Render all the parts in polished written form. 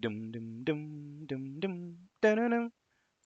Dum dum dum dum dum dum.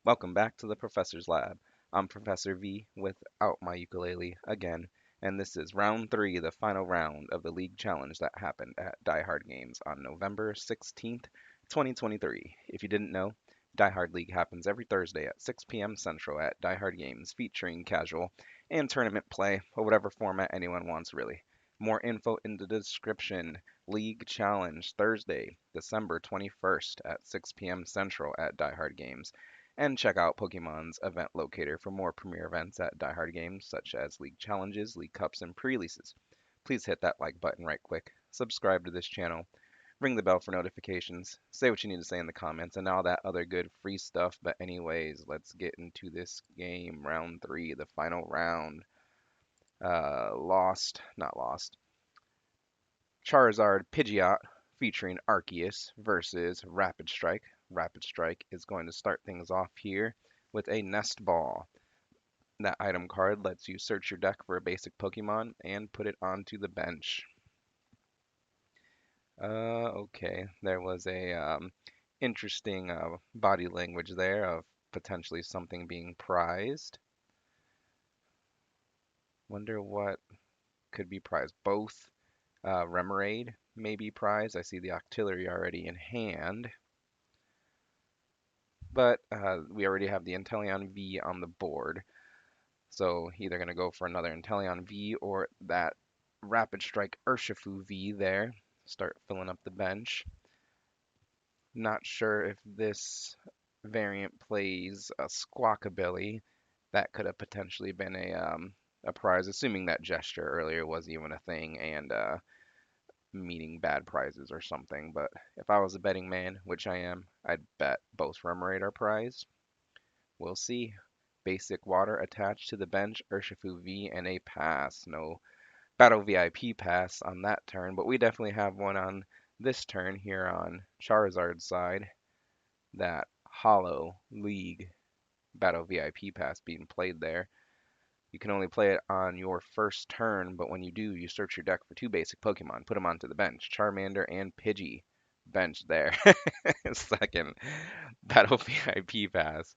Welcome back to the Professor's Lab. I'm Professor V without my ukulele again, and this is round three, the final round of the league challenge that happened at Die Hard Games on November 16th, 2023. If you didn't know, Die Hard League happens every Thursday at 6 p.m. Central at Die Hard Games, featuring casual and tournament play, or whatever format anyone wants, really. More info in the description. League Challenge Thursday, December 21st at 6 p.m. Central at Die Hard Games. And check out Pokemon's event locator for more premier events at Die Hard Games, such as League Challenges, League Cups, and pre-releases. Please hit that like button right quick, subscribe to this channel, ring the bell for notifications, say what you need to say in the comments, and all that other good free stuff. But anyways, let's get into this game. Round three, the final round. Not lost. Charizard Pidgeot featuring Arceus versus Rapid Strike. Rapid Strike is going to start things off here with a Nest Ball. That item card lets you search your deck for a basic Pokemon and put it onto the bench. Okay, there was a interesting body language there of potentially something being prized. Wonder what could be prized. Both Remoraid may be prized. I see the Octillery already in hand. But we already have the Inteleon V on the board. So either going to go for another Inteleon V or that Rapid Strike Urshifu V there. Start filling up the bench. Not sure if this variant plays a Squawkabilly. That could have potentially been a prize, assuming that gesture earlier was even a thing and meaning bad prizes or something. But if I was a betting man, which I am, I'd bet both Remoraid are prized. We'll see. Basic water attached to the bench, Urshifu V, and a pass. No Battle VIP pass on that turn, but we definitely have one on this turn here on Charizard's side. That Hollow League Battle VIP pass being played there. You can only play it on your first turn, but when you do, you search your deck for two basic Pokemon, put them onto the bench. Charmander and Pidgey. Bench there. Second Battle VIP pass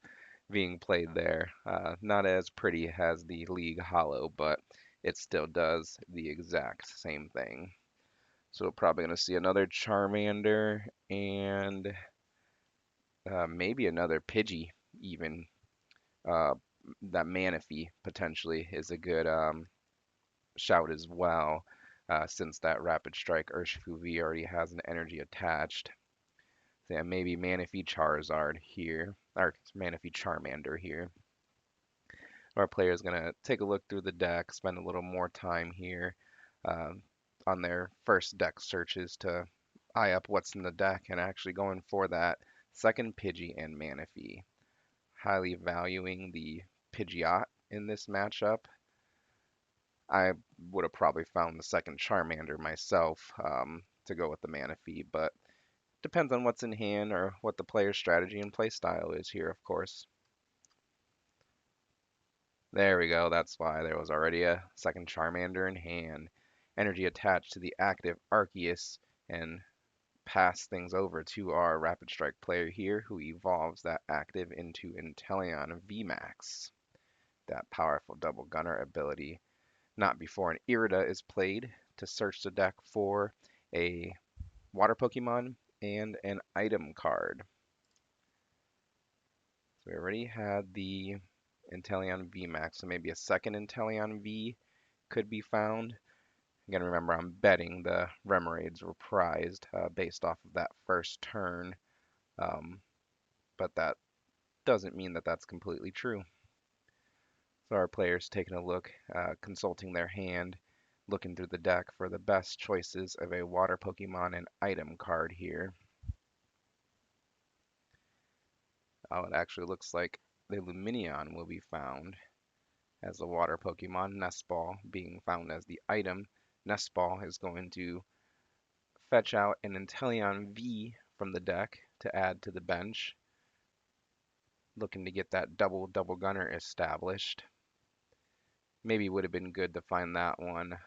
being played there. Not as pretty as the League Hollow, but it still does the exact same thing. So we're probably going to see another Charmander and maybe another Pidgey even. Uh, that Manaphy potentially is a good shout as well, since that Rapid Strike Urshifu V already has an energy attached. So yeah, maybe Manaphy Charizard here, or Manaphy Charmander here. Our player is going to take a look through the deck, spend a little more time here uh, on their first deck searches to eye up what's in the deck and actually going for that second Pidgey and Manaphy. Highly valuing the Pidgeot in this matchup. I would have probably found the second Charmander myself to go with the Manaphy, but depends on what's in hand or what the player's strategy and play style is here, of course. There we go. That's why there was already a second Charmander in hand. Energy attached to the active Arceus and pass things over to our Rapid Strike player here who evolves that active into Inteleon VMAX. That powerful double gunner ability. Not before an Irida is played to search the deck for a water Pokemon and an item card. So we already had the Inteleon VMAX, so maybe a second Inteleon V could be found. Again, remember, I'm betting the Remoraids were prized based off of that first turn, but that doesn't mean that that's completely true. So our player's taking a look, consulting their hand, looking through the deck for the best choices of a water Pokemon and item card here. Oh, it actually looks like the Lumineon will be found as a water Pokemon, Nest Ball being found as the item. Nest Ball is going to fetch out an Inteleon V from the deck to add to the bench. Looking to get that double gunner established. Maybe would have been good to find that one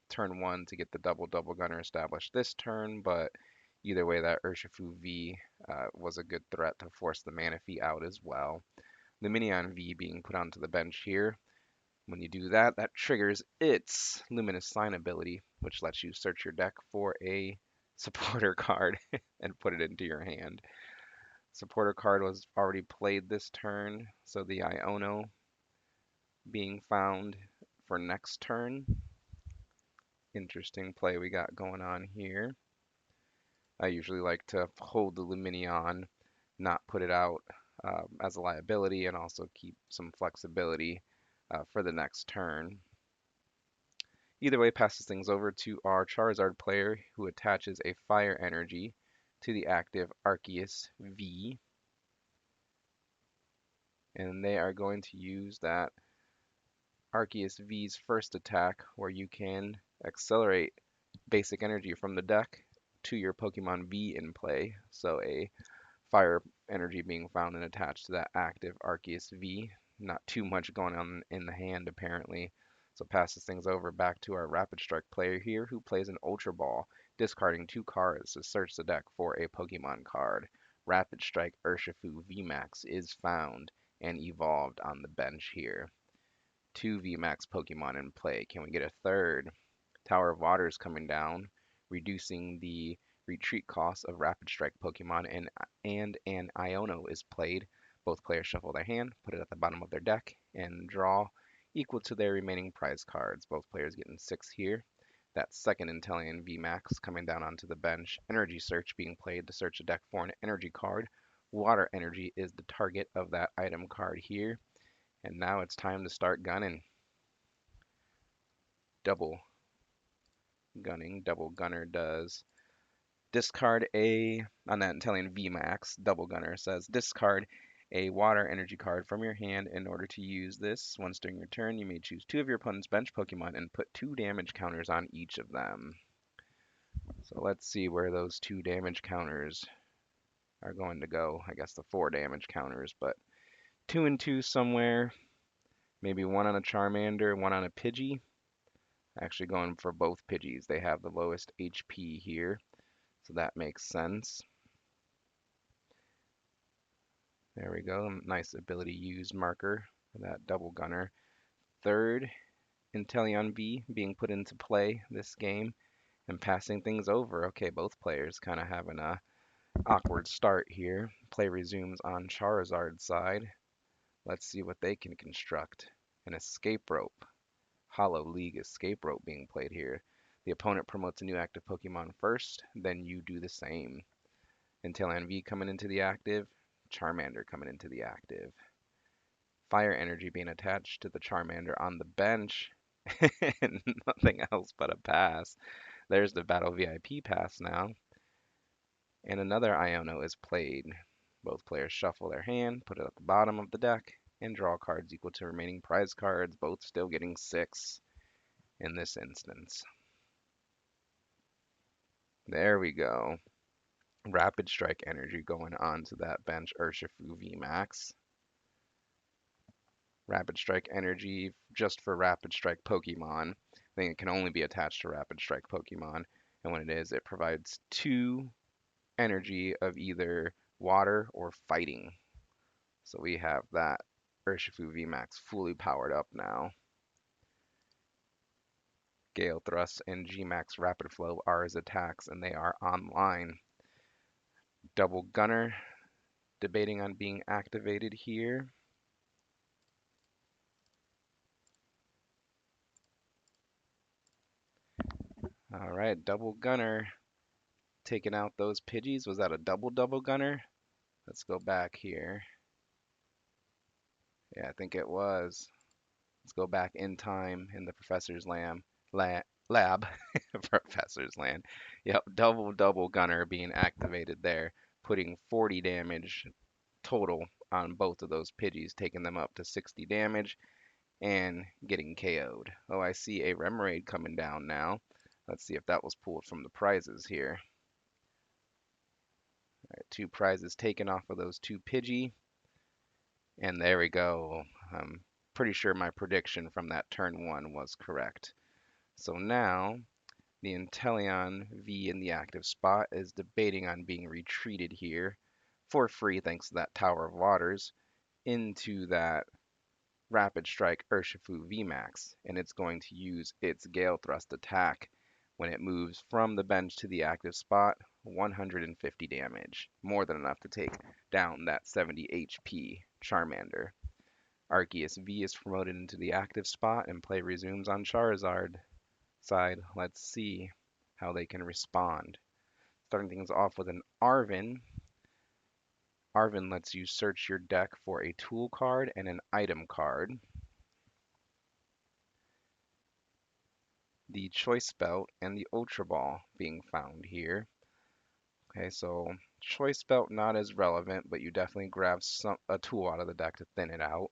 turn one to get the double gunner established this turn, but Either way, that Urshifu V was a good threat to force the Manaphy out as well. Lumineon V being put onto the bench here. When you do that, that triggers its Luminous Sign ability, which lets you search your deck for a supporter card and put it into your hand. Supporter card was already played this turn, so the Iono being found for next turn. Interesting play we got going on here. I usually like to hold the Lumineon, not put it out as a liability, and also keep some flexibility for the next turn. Either way, passes things over to our Charizard player, who attaches a Fire Energy to the active Arceus V. And they are going to use that Arceus V's first attack, where you can accelerate basic energy from the deck to your Pokemon V in play. So a fire energy being found and attached to that active Arceus V. Not too much going on in the hand apparently. So passes things over back to our Rapid Strike player here, who plays an Ultra Ball, discarding 2 cards to search the deck for a Pokemon card. Rapid Strike Urshifu VMAX is found and evolved on the bench here. 2 VMAX Pokemon in play. Can we get a third? Tower of Water is coming down, reducing the retreat cost of Rapid Strike Pokemon, and an Iono is played. Both players shuffle their hand, put it at the bottom of their deck, and draw equal to their remaining prize cards. Both players getting 6 here. That second Inteleon VMAX coming down onto the bench. Energy Search being played to search the deck for an energy card. Water Energy is the target of that item card here. And now it's time to start gunning. Double gunning. Double gunner does discard on that Inteleon VMAX, Double Gunner says discard a water energy card from your hand. In order to use this, once during your turn, you may choose 2 of your opponent's bench Pokemon and put 2 damage counters on each of them. So let's see where those 2 damage counters are going to go. I guess the 4 damage counters, but 2 and 2 somewhere. Maybe 1 on a Charmander, 1 on a Pidgey. Actually going for both Pidgeys. They have the lowest HP here, so that makes sense. There we go. Nice ability use marker for that Double Gunner. Third Inteleon V being put into play this game and passing things over. Okay, both players kind of having a awkward start here. Play resumes on Charizard's side. Let's see what they can construct. An escape rope. Hollow League escape rope being played here. The opponent promotes a new active Pokemon first, then you do the same. Inteleon V coming into the active, Charmander coming into the active. Fire Energy being attached to the Charmander on the bench. And nothing else but a pass. There's the Battle VIP pass now. And another Iono is played. Both players shuffle their hand, put it at the bottom of the deck, and draw cards equal to remaining prize cards, both still getting 6 in this instance. There we go. Rapid Strike Energy going on to that bench Urshifu VMAX. Rapid Strike Energy just for Rapid Strike Pokemon. I think it can only be attached to Rapid Strike Pokemon. And when it is, it provides 2 energy of either water or fighting. So we have that Urshifu VMAX fully powered up now. Gale Thrust and Gmax Rapid Flow are his attacks, and they are online. Double Gunner debating on being activated here. All right, Double Gunner taking out those Pidgeys. Was that a double gunner? Let's go back here. Yeah, I think it was. Let's go back in time in the Professor's lab. Professor's land. Yep, double gunner being activated there, putting 40 damage total on both of those Pidgeys, taking them up to 60 damage and getting KO'd. Oh, I see a Remoraid coming down now. Let's see if that was pulled from the prizes here. All right, 2 prizes taken off of those 2 Pidgey. And there we go. I'm pretty sure my prediction from that turn 1 was correct. So now The Inteleon V in the active spot is debating on being retreated here for free thanks to that Tower of Waters into that Rapid Strike Urshifu VMAX, and it's going to use its Gale Thrust attack when it moves from the bench to the active spot, 150 damage, more than enough to take down that 70 HP Charmander. Arceus V is promoted into the active spot and play resumes on Charizard side. Let's see how they can respond. Starting things off with an Arven. Arven lets you search your deck for a tool card and an item card. The Choice Belt and the Ultra Ball being found here. Okay, so Choice Belt not as relevant, but you definitely grab a tool out of the deck to thin it out.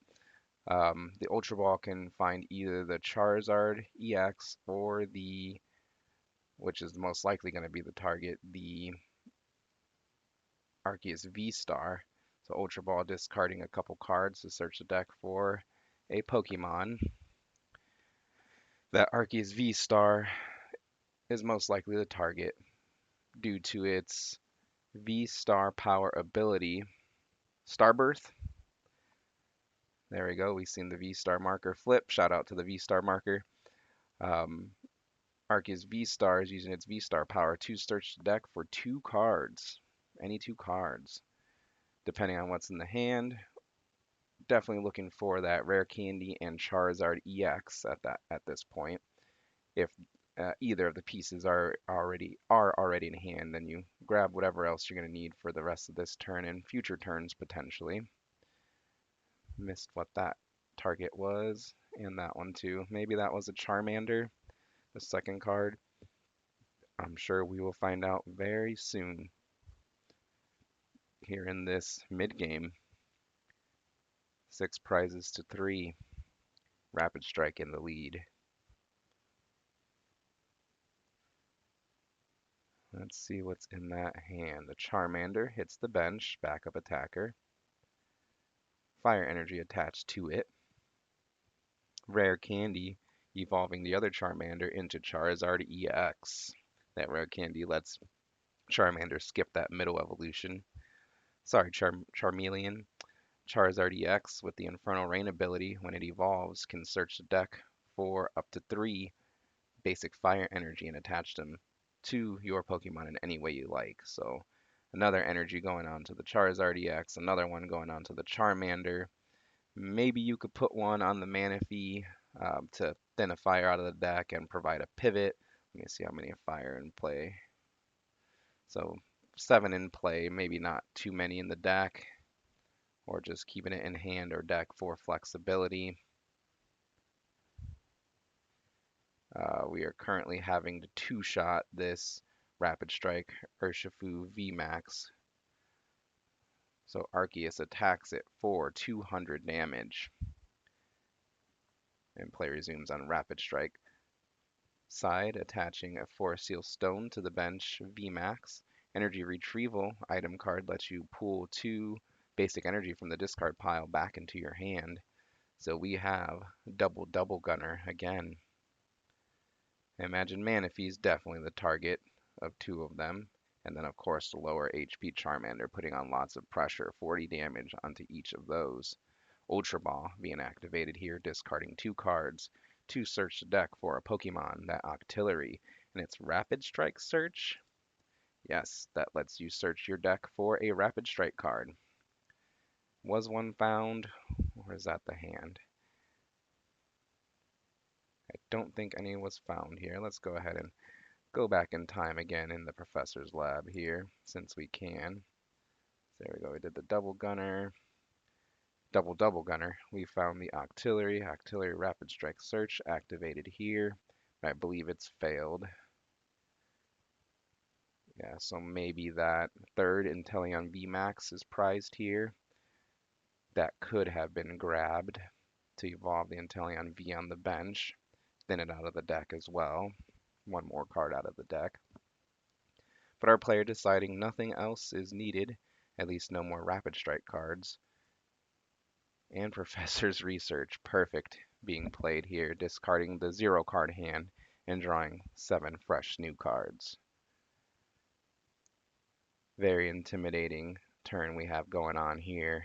The Ultra Ball can find either the Charizard EX or which is most likely going to be the target, the Arceus V-Star. So Ultra Ball discarding a couple cards to search the deck for a Pokemon. That Arceus V-Star is most likely the target due to its V-Star power ability. Starbirth. There we go. We've seen the V-Star marker flip. Shout out to the V-Star marker. Um, Arceus V-Star is using its V-Star power to search the deck for two cards. Any two cards. Depending on what's in the hand. Definitely looking for that Rare Candy and Charizard EX at this point. If either of the pieces are already in hand, then you grab whatever else you're going to need for the rest of this turn and future turns potentially. Missed what that target was, and that one too. Maybe that was a Charmander, the second card. I'm sure we will find out very soon here in this mid-game. 6 prizes to 3. Rapid Strike in the lead. Let's see what's in that hand. The Charmander hits the bench, backup attacker. Fire energy attached to it. Rare Candy evolving the other Charmander into Charizard EX. That Rare Candy lets Charmander skip that middle evolution. Sorry, Charmeleon. Charizard EX with the Infernal Rain ability, when it evolves, can search the deck for up to 3 basic fire energy and attach them to your Pokemon in any way you like. So another energy going on to the Charizard EX, another one going on to the Charmander. Maybe you could put one on the Manaphy to thin a fire out of the deck and provide a pivot. Let me see how many fire in play. So 7 in play, maybe not too many in the deck, or just keeping it in hand or deck for flexibility. We are currently having to two-shot this Rapid Strike Urshifu VMAX. So Arceus attacks it for 200 damage. And play resumes on Rapid Strike. Side, attaching a Forest Seal Stone to the bench VMAX. Energy Retrieval item card lets you pull 2 basic energy from the discard pile back into your hand. So we have double gunner again. Imagine Manaphy is definitely the target of 2 of them. And then, of course, the lower HP Charmander putting on lots of pressure, 40 damage onto each of those. Ultra Ball being activated here, discarding 2 cards to search the deck for a Pokemon, that Octillery. And its Rapid Strike search, yes, that lets you search your deck for a Rapid Strike card. Was one found, or is that the hand? I don't think any was found here. Let's go ahead and go back in time again in the professor's lab here, since we can. There we go, we did the double gunner. Double gunner. We found the Octillery Rapid Strike Search activated here. I believe it's failed. Yeah, so maybe that third Inteleon VMAX is prized here. That could have been grabbed to evolve the Inteleon V on the bench. Thin it out of the deck as well. One more card out of the deck. But our player deciding nothing else is needed, at least no more Rapid Strike cards. And Professor's Research, perfect, being played here, discarding the 0 card hand and drawing 7 fresh new cards. Very intimidating turn we have going on here.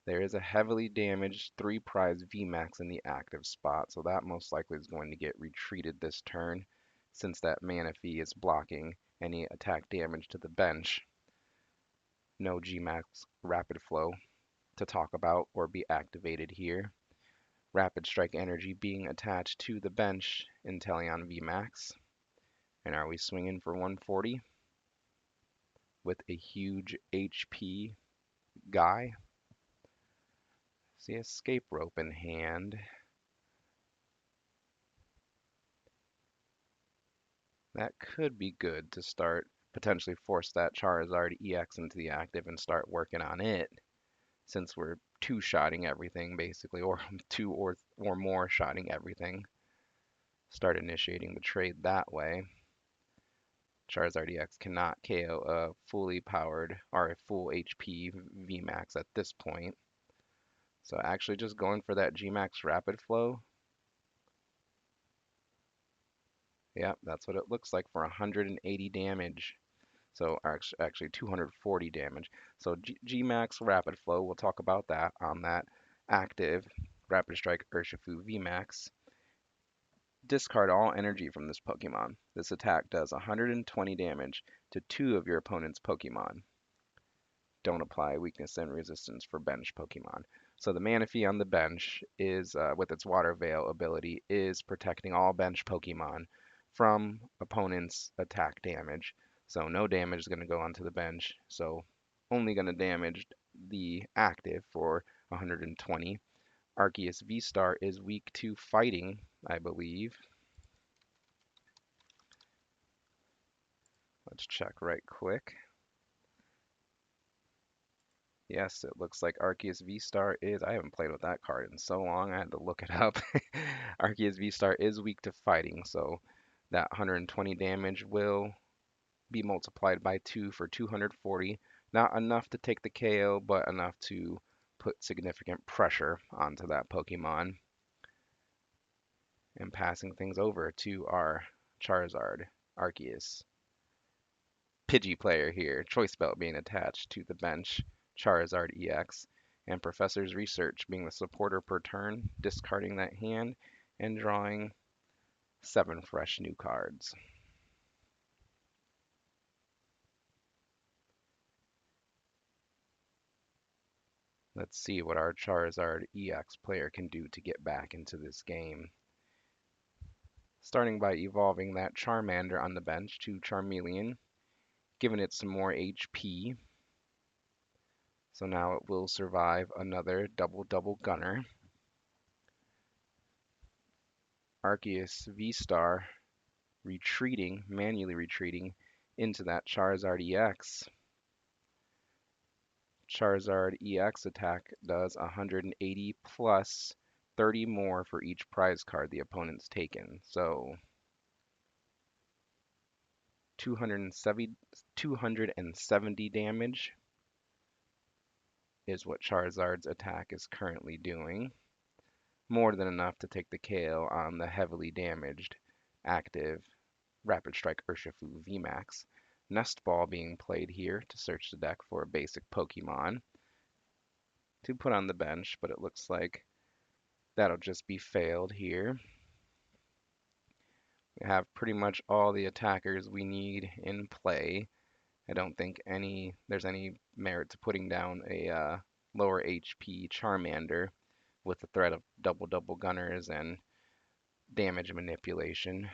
There is a heavily damaged 3 prize VMAX in the active spot, so that most likely is going to get retreated this turn since that Manaphy is blocking any attack damage to the bench. No GMAX Rapid Flow to talk about or be activated here. Rapid Strike Energy being attached to the bench Inteleon VMAX. And are we swinging for 140 with a huge HP guy? See, Escape Rope in hand. That could be good to start, potentially force that Charizard EX into the active and start working on it, since we're two-shotting everything basically, or two or more shotting everything. Start initiating the trade that way. Charizard EX cannot KO a fully powered or a full HP VMAX at this point. So actually just going for that Gmax Rapid Flow. Yep, that's what it looks like for 180 damage. So actually 240 damage. So Gmax Rapid Flow, we'll talk about that on that active Rapid Strike Urshifu VMAX. Discard all energy from this Pokemon. This attack does 120 damage to 2 of your opponent's Pokemon. Don't apply weakness and resistance for bench Pokemon. So the Manaphy on the bench is, with its Water Veil ability, is protecting all bench Pokemon from opponent's attack damage. So no damage is going to go onto the bench. So only going to damage the active for 120. Arceus V-Star is weak to fighting, I believe. Let's check right quick. Yes, it looks like Arceus V-Star is. I haven't played with that card in so long, I had to look it up. Arceus V-Star is weak to fighting, so that 120 damage will be multiplied by 2 for 240. Not enough to take the KO, but enough to put significant pressure onto that Pokemon. And passing things over to our Charizard Arceus. Pidgey player here, Choice Belt being attached to the bench, Charizard EX, and Professor's Research being the supporter per turn, discarding that hand and drawing 7 fresh new cards. Let's see what our Charizard EX player can do to get back into this game. Starting by evolving that Charmander on the bench to Charmeleon, giving it some more HP. So now it will survive another double gunner. Arceus V-Star manually retreating into that Charizard EX. Charizard EX attack does 180 plus 30 more for each prize card the opponent's taken. So 270 damage is what Charizard's attack is currently doing. More than enough to take the KO on the heavily damaged active Rapid Strike Urshifu VMAX. Nest Ball being played here to search the deck for a basic Pokemon to put on the bench, but it looks like that'll just be failed here. We have pretty much all the attackers we need in play. I don't think there's any merit to putting down a lower HP Charmander with the threat of double gunners and damage manipulation.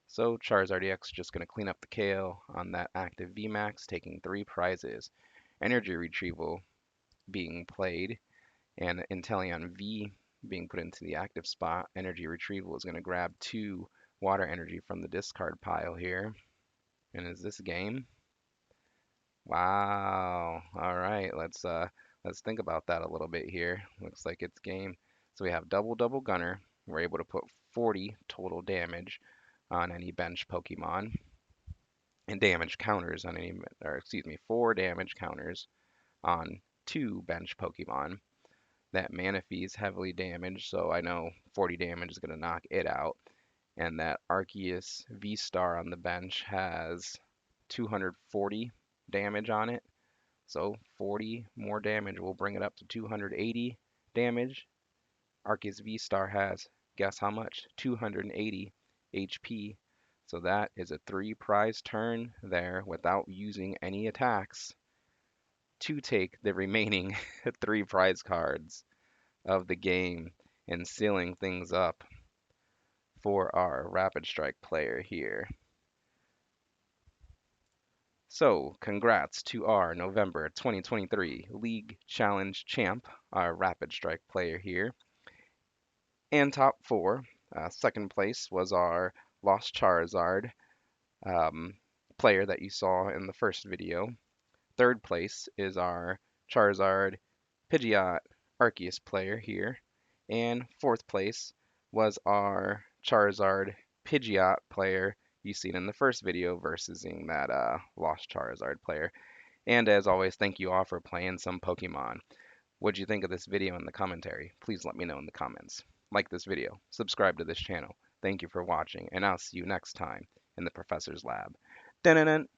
So Charizard EX just going to clean up the KO on that active VMAX, taking 3 prizes. Energy Retrieval being played, and Inteleon V being put into the active spot. Energy Retrieval is going to grab 2 water energy from the discard pile here. And is this game? Wow. All right, let's think about that a little bit here. Looks like it's game. So we have double gunner. We're able to put 40 total damage on any bench Pokemon, and damage counters on any, or excuse me, 4 damage counters on 2 bench Pokemon. That Manaphy is heavily damaged, so I know 40 damage is going to knock it out. And that Arceus V-Star on the bench has 240 damage on it. So 40 more damage will bring it up to 280 damage. Arceus V-Star has, guess how much? 280 HP. So that is a 3 prize turn there without using any attacks to take the remaining 3 prize cards of the game and sealing things up for our Rapid Strike player here. So, congrats to our November 2023 League Challenge champ, our Rapid Strike player here. And top four, second place was our Lost Charizard um, player that you saw in the first video. Third place is our Charizard Pidgeot Arceus player here. And fourth place was our Charizard Pidgeot player you seen in the first video versus that Lost Charizard player. And as always, thank you all for playing some Pokemon. What'd you think of this video in the commentary? Please let me know in the comments. Like this video, subscribe to this channel. Thank you for watching, and I'll see you next time in the Professor's Lab. Dun -dun -dun.